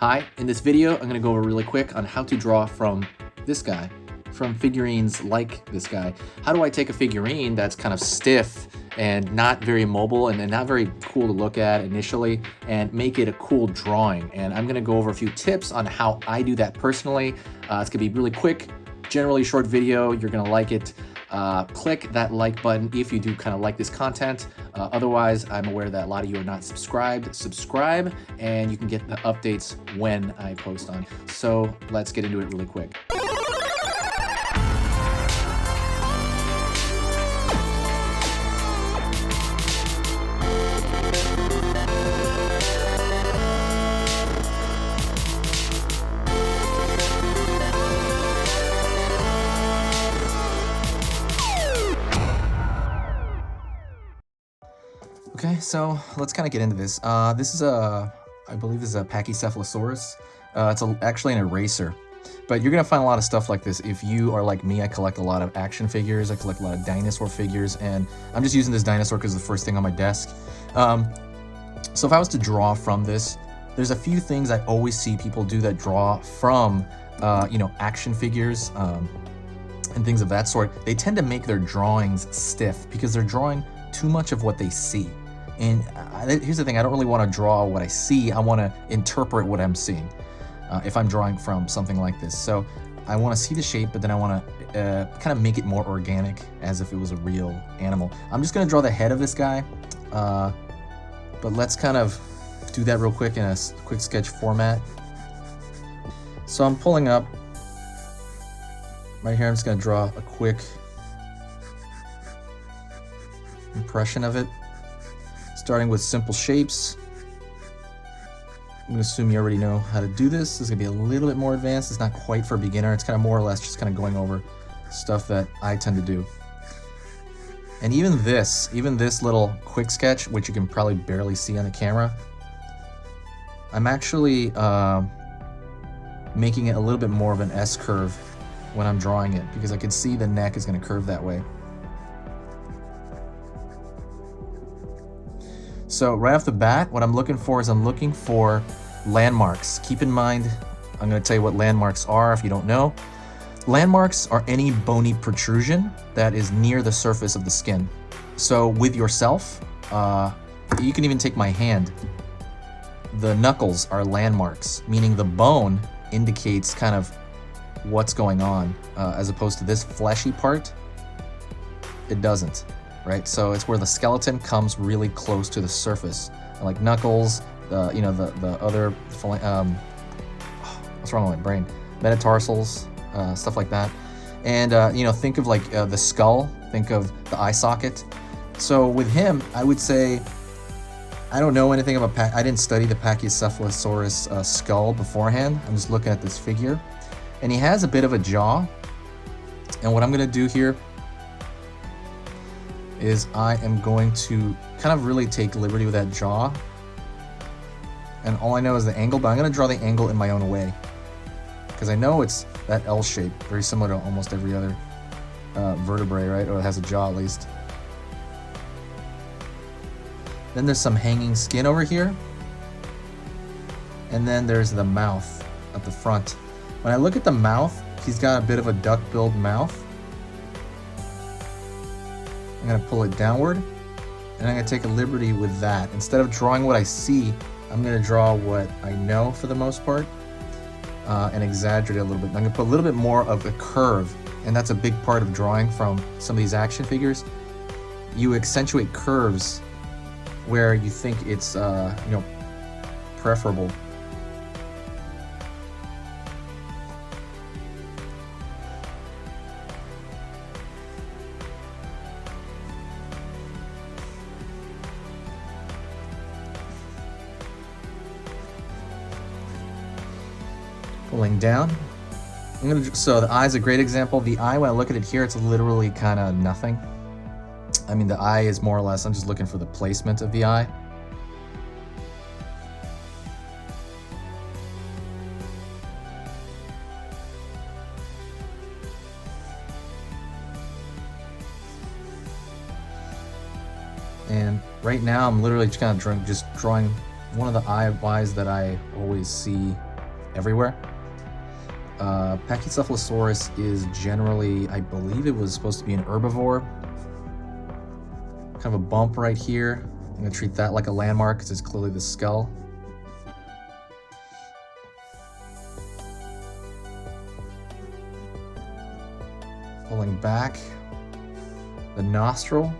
Hi, in this video, I'm gonna go over really quick on how to draw from this guy, from figurines like this guy. How do I take a figurine that's kind of stiff and not very mobile and not very cool to look at initially and make it a cool drawing? And I'm gonna go over a few tips on how I do that personally. It's gonna be really quick, generally short video. You're gonna like it. Click that like button if you do kind of like this content. Otherwise, I'm aware that a lot of you are not subscribed. Subscribe and you can get the updates when I post on. So let's get into it really quick. Okay, so let's kind of get into this. This is I believe this is a Pachycephalosaurus. It's actually an eraser, but you're gonna find a lot of stuff like this. If you are like me, I collect a lot of action figures. I collect a lot of dinosaur figures, and I'm just using this dinosaur because it's the first thing on my desk. So if I was to draw from this, there's a few things I always see people do that draw from, action figures and things of that sort. They tend to make their drawings stiff because they're drawing too much of what they see. And here's the thing, I don't really want to draw what I see, I want to interpret what I'm seeing if I'm drawing from something like this. So I want to see the shape, but then I want to kind of make it more organic as if it was a real animal. I'm just going to draw the head of this guy, but let's kind of do that real quick in a quick sketch format. So I'm pulling up right here, I'm just going to draw a quick impression of it. Starting with simple shapes. I'm going to assume you already know how to do this. This is going to be a little bit more advanced. It's not quite for a beginner. It's kind of more or less just kind of going over stuff that I tend to do. And even this little quick sketch, which you can probably barely see on the camera, I'm actually making it a little bit more of an S curve when I'm drawing it because I can see the neck is going to curve that way. So right off the bat, what I'm looking for is I'm looking for landmarks. Keep in mind, I'm going to tell you what landmarks are if you don't know. Landmarks are any bony protrusion that is near the surface of the skin. So with yourself, you can even take my hand. The knuckles are landmarks, meaning the bone indicates kind of what's going on, as opposed to this fleshy part, it doesn't. Right, so it's where the skeleton comes really close to the surface, like knuckles, the other, what's wrong with my brain? Metatarsals, stuff like that, and think of like the skull, think of the eye socket. So with him, I would say, I don't know anything about I didn't study the Pachycephalosaurus skull beforehand. I'm just looking at this figure, and he has a bit of a jaw. And what I'm gonna do here is I am going to kind of really take liberty with that jaw. And all I know is the angle, but I'm going to draw the angle in my own way. Because I know it's that L shape, very similar to almost every other vertebrae, right? Or it has a jaw at least. Then there's some hanging skin over here. And then there's the mouth at the front. When I look at the mouth, he's got a bit of a duck-billed mouth. I'm going to pull it downward, and I'm going to take a liberty with that. Instead of drawing what I see, I'm going to draw what I know for the most part, and exaggerate it a little bit. I'm going to put a little bit more of a curve, and that's a big part of drawing from some of these action figures. You accentuate curves where you think it's preferable. Pulling down. So the eye's a great example. The eye, when I look at it here, it's literally kind of nothing. I mean, the eye is more or less, I'm just looking for the placement of the eye. And right now I'm literally just kind of drawing one of the eyes that I always see everywhere. Pachycephalosaurus is generally, I believe it was supposed to be an herbivore. Kind of a bump right here. I'm going to treat that like a landmark because it's clearly the skull. Pulling back. The nostril.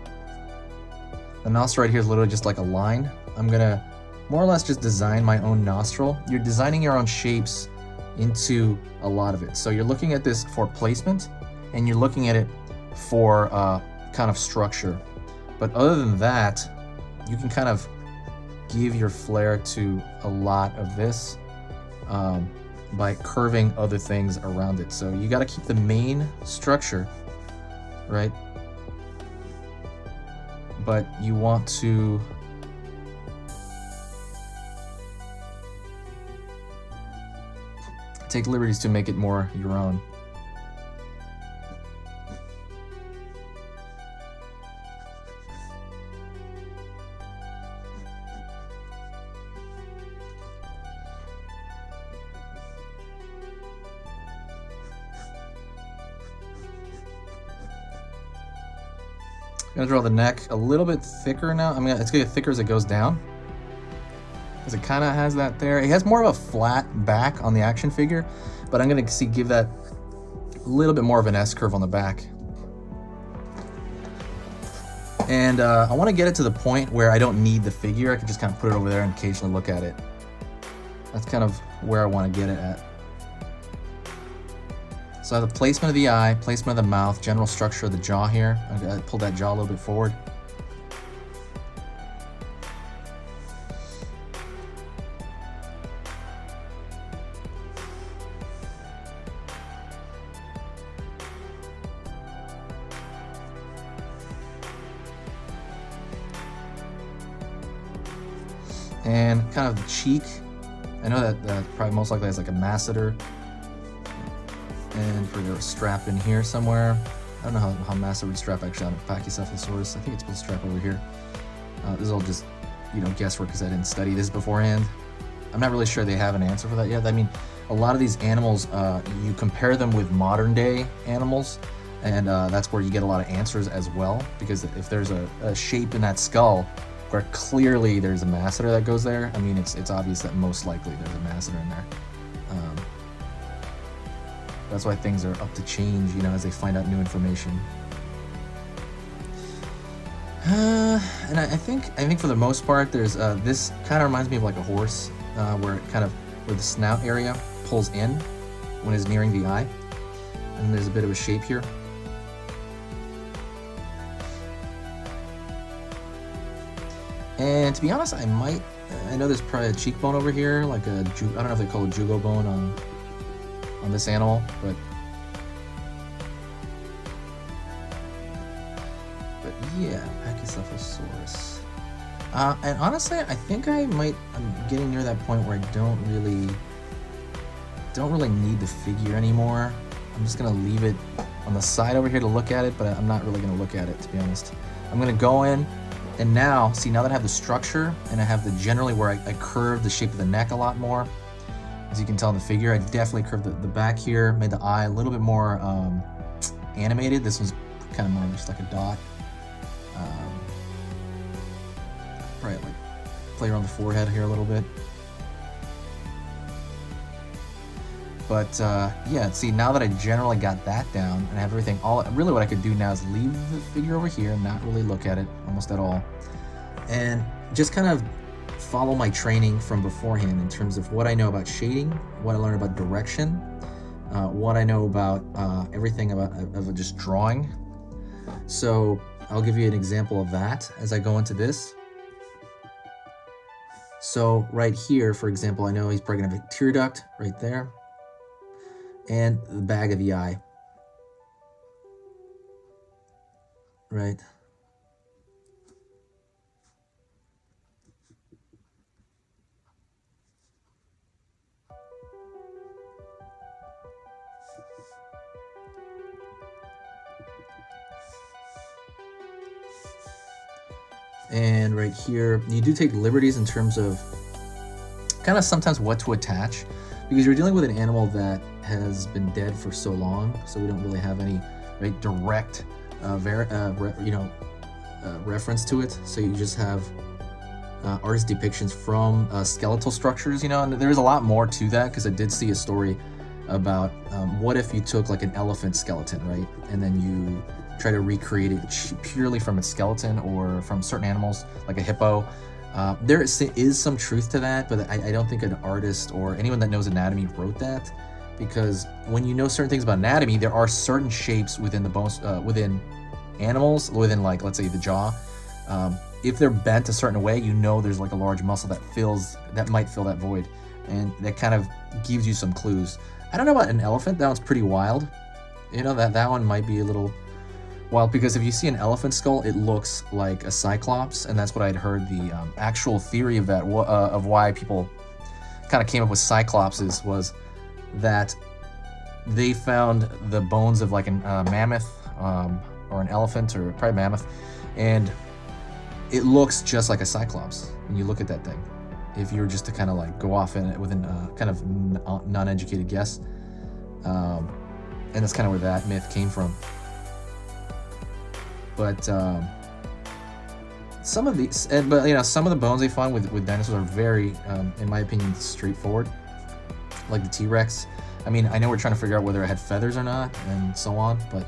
The nostril right here is literally just like a line. I'm going to more or less just design my own nostril. You're designing your own shapes into a lot of it. So you're looking at this for placement and you're looking at it for kind of structure. But other than that, you can kind of give your flair to a lot of this by curving other things around it. So you got to keep the main structure, right? But you want to take liberties to make it more your own. I'm gonna draw the neck a little bit thicker now. It's gonna get thicker as it goes down, because it kind of has that there. It has more of a flat back on the action figure, but I'm gonna give that a little bit more of an S curve on the back. And I want to get it to the point where I don't need the figure. I can just kind of put it over there and occasionally look at it. That's kind of where I want to get it at. So I have the placement of the eye, placement of the mouth, general structure of the jaw here. I pulled that jaw a little bit forward. And kind of the cheek. I know that probably most likely has like a masseter. And for the strap in here somewhere. I don't know how masseter would strap actually on a Pachycephalosaurus. I think it's supposed to strap over here. This is all just, guesswork because I didn't study this beforehand. I'm not really sure they have an answer for that yet. I mean, a lot of these animals, you compare them with modern day animals, and that's where you get a lot of answers as well. Because if there's a shape in that skull where clearly there's a masseter that goes there, I mean, it's obvious that most likely there's a masseter in there. That's why things are up to change, as they find out new information. And I think for the most part, there's this kind of reminds me of like a horse, where the snout area pulls in when it's nearing the eye, and there's a bit of a shape here. And to be honest, I know there's probably a cheekbone over here, like I don't know if they call it jugo bone on this animal, but yeah, Pachycephalosaurus. And honestly, I think I'm getting near that point where I don't really need the figure anymore. I'm just gonna leave it on the side over here to look at it, but I'm not really gonna look at it, to be honest. I'm gonna go in, and now that I have the structure and I have generally where I curve the shape of the neck a lot more. As you can tell in the figure, I definitely curved the back here, made the eye a little bit more animated. This one's kind of more just like a dot. Right, like play around the forehead here a little bit. But yeah, see, now that I generally got that down and I have everything, really what I could do now is leave the figure over here and not really look at it almost at all. And just kind of follow my training from beforehand in terms of what I know about shading, what I learned about direction, what I know about everything of just drawing. So I'll give you an example of that as I go into this. So right here, for example, I know he's probably gonna have a tear duct right there, and the bag of the eye, right? And right here, you do take liberties in terms of kind of sometimes what to attach. because you're dealing with an animal that has been dead for so long, so we don't really have any direct reference to it. So you just have artist depictions from skeletal structures, and there's a lot more to that, because I did see a story about what if you took like an elephant skeleton, right, and then you try to recreate it purely from its skeleton or from certain animals like a hippo. There is some truth to that, but I don't think an artist or anyone that knows anatomy wrote that, because when you know certain things about anatomy, there are certain shapes within the bones, within animals, within, like, let's say the jaw. If they're bent a certain way, there's like a large muscle that might fill that void, and that kind of gives you some clues. I don't know about an elephant. That one's pretty wild. That one might be a little wild, because if you see an elephant skull, it looks like a cyclops, and that's what I'd heard. The actual theory of that, of why people kind of came up with cyclopses, was that they found the bones of like a mammoth, or an elephant, or probably mammoth, and it looks just like a cyclops when you look at that thing. If you were just to kind of like go off in it with a kind of non-educated guess, and that's kind of where that myth came from. But some of the bones they find with dinosaurs are very, in my opinion, straightforward. Like the T-Rex. I mean, I know we're trying to figure out whether it had feathers or not, and so on, but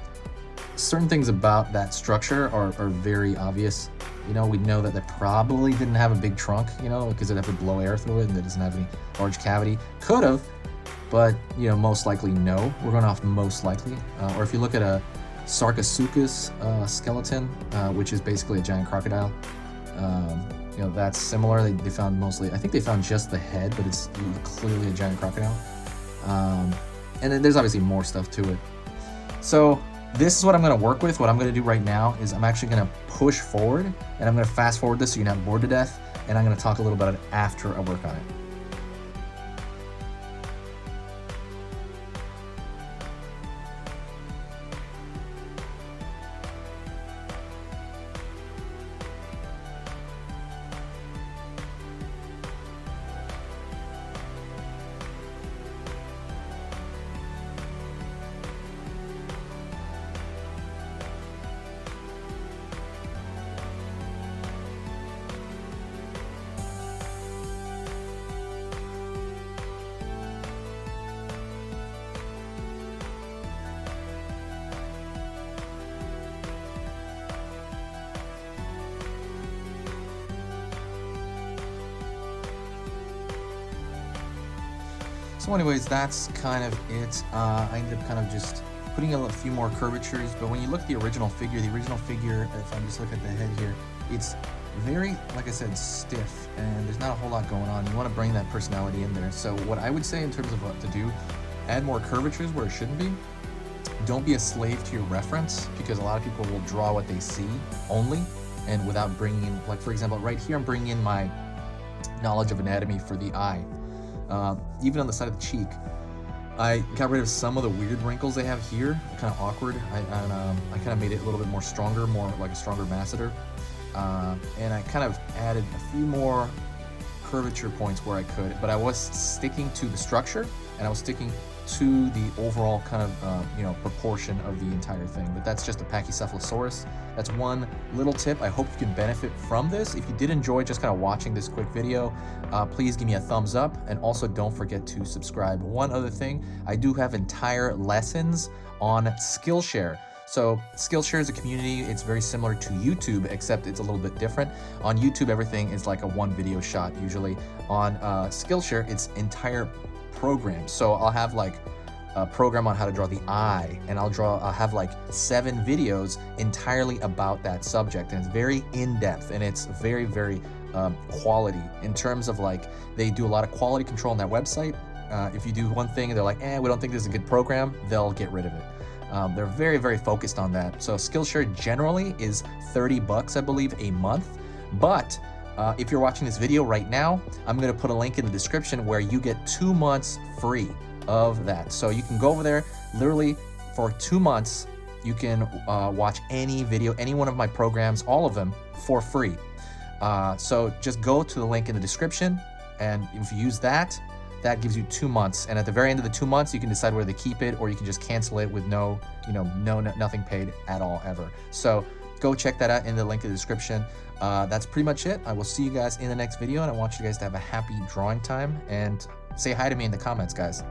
certain things about that structure are very obvious. We know that they probably didn't have a big trunk, because they'd have to blow air through it, and it doesn't have any large cavity. Could have, but most likely no. We're going off most likely. Or if you look at a Sarcosuchus skeleton, which is basically a giant crocodile, that's similar. They found mostly, I think they found just the head, but it's clearly a giant crocodile. And then there's obviously more stuff to it. So this is what I'm going to work with. What I'm going to do right now is I'm actually going to push forward, and I'm going to fast forward this so you're not bored to death, and I'm going to talk a little about it after I work on it. So anyways, that's kind of it. I ended up kind of just putting a few more curvatures, but when you look at the original figure, if I'm just looking at the head here, it's very, like I said, stiff, and there's not a whole lot going on. You want to bring that personality in there. So what I would say in terms of what to do, add more curvatures where it shouldn't be. Don't be a slave to your reference, because a lot of people will draw what they see only, and without bringing in, like for example, right here I'm bringing in my knowledge of anatomy for the eye. Even on the side of the cheek, I got rid of some of the weird wrinkles they have here, kind of awkward. I kind of made it a little bit more stronger, more like a stronger masseter. And I kind of added a few more curvature points where I could, but I was sticking to the structure, and I was sticking to the overall kind of proportion of the entire thing. But that's just a Pachycephalosaurus. That's one little tip. I hope you can benefit from this. If you did enjoy just kind of watching this quick video, please give me a thumbs up, and also don't forget to subscribe. One other thing, I do have entire lessons on Skillshare. So Skillshare is a community. It's very similar to YouTube, except it's a little bit different. On YouTube, everything is like a one video shot usually. On Skillshare, it's entire programs. So I'll have like a program on how to draw the eye, and I'll have like 7 videos entirely about that subject, and it's very in-depth, and it's very, very quality in terms of, like, they do a lot of quality control on that website. If you do one thing and they're like, we don't think this is a good program, they'll get rid of it. They're very, very focused on that. So Skillshare generally is $30, I believe, a month. But if you're watching this video right now, I'm going to put a link in the description where you get 2 months free of that. So you can go over there, literally for 2 months, you can watch any video, any one of my programs, all of them, for free. So just go to the link in the description, and if you use that, that gives you 2 months. And at the very end of the 2 months, you can decide whether to keep it or you can just cancel it with nothing paid at all ever. So go check that out in the link in the description. That's pretty much it. I will see you guys in the next video, and I want you guys to have a happy drawing time, and say hi to me in the comments, guys.